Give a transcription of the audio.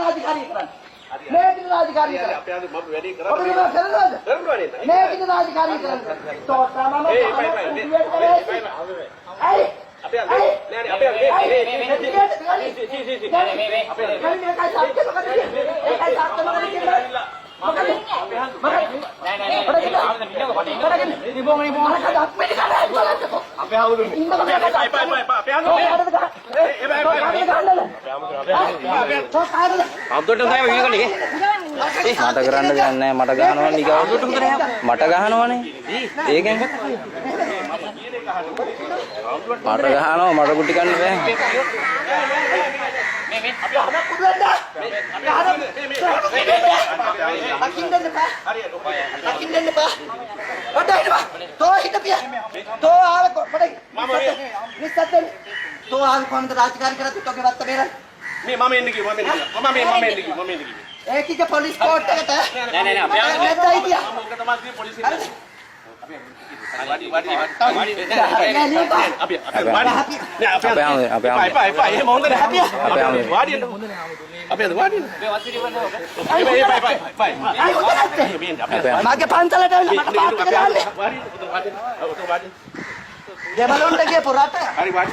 රාජකාරී කරන්නේ. මේකින රාජකාරී කරන්නේ. අපේ අද මම වැඩි කරා. ඔබ මේක කරනවද? කරනවා නේද? මේකින රාජකාරී කරන්නේ. තෝට්ටා මම ඇයි? අපේ අද නෑ නෑ අපේ මේකයි සාක්ෂි මොකද කියන්නේ? ඒකයි සාක්ෂි මොකද කියන්නේ? මොකද? මට කරන්න දෙයක් නැහැ මට ගහනවා නිකන් මට ගහනවනේ ඒකෙන් මට ගහනවා මට කුටි කන්න බෑ राजकारी करत तो के बात मेरा මේ මම එන්න කිව්වා මම එන්න කිව්වා एक ही पुलिस कोर्ट එකට නෑ නෑ අපේ අද නැද්දයි කිය මම ඔක තමයි කිව්වේ පොලිසියට මගේ පන්සලට ඇවිල්ලා මට පාත් කරලා යන්නේ. දෙමළොන්ට ගිය පොරට. හරි වාඩි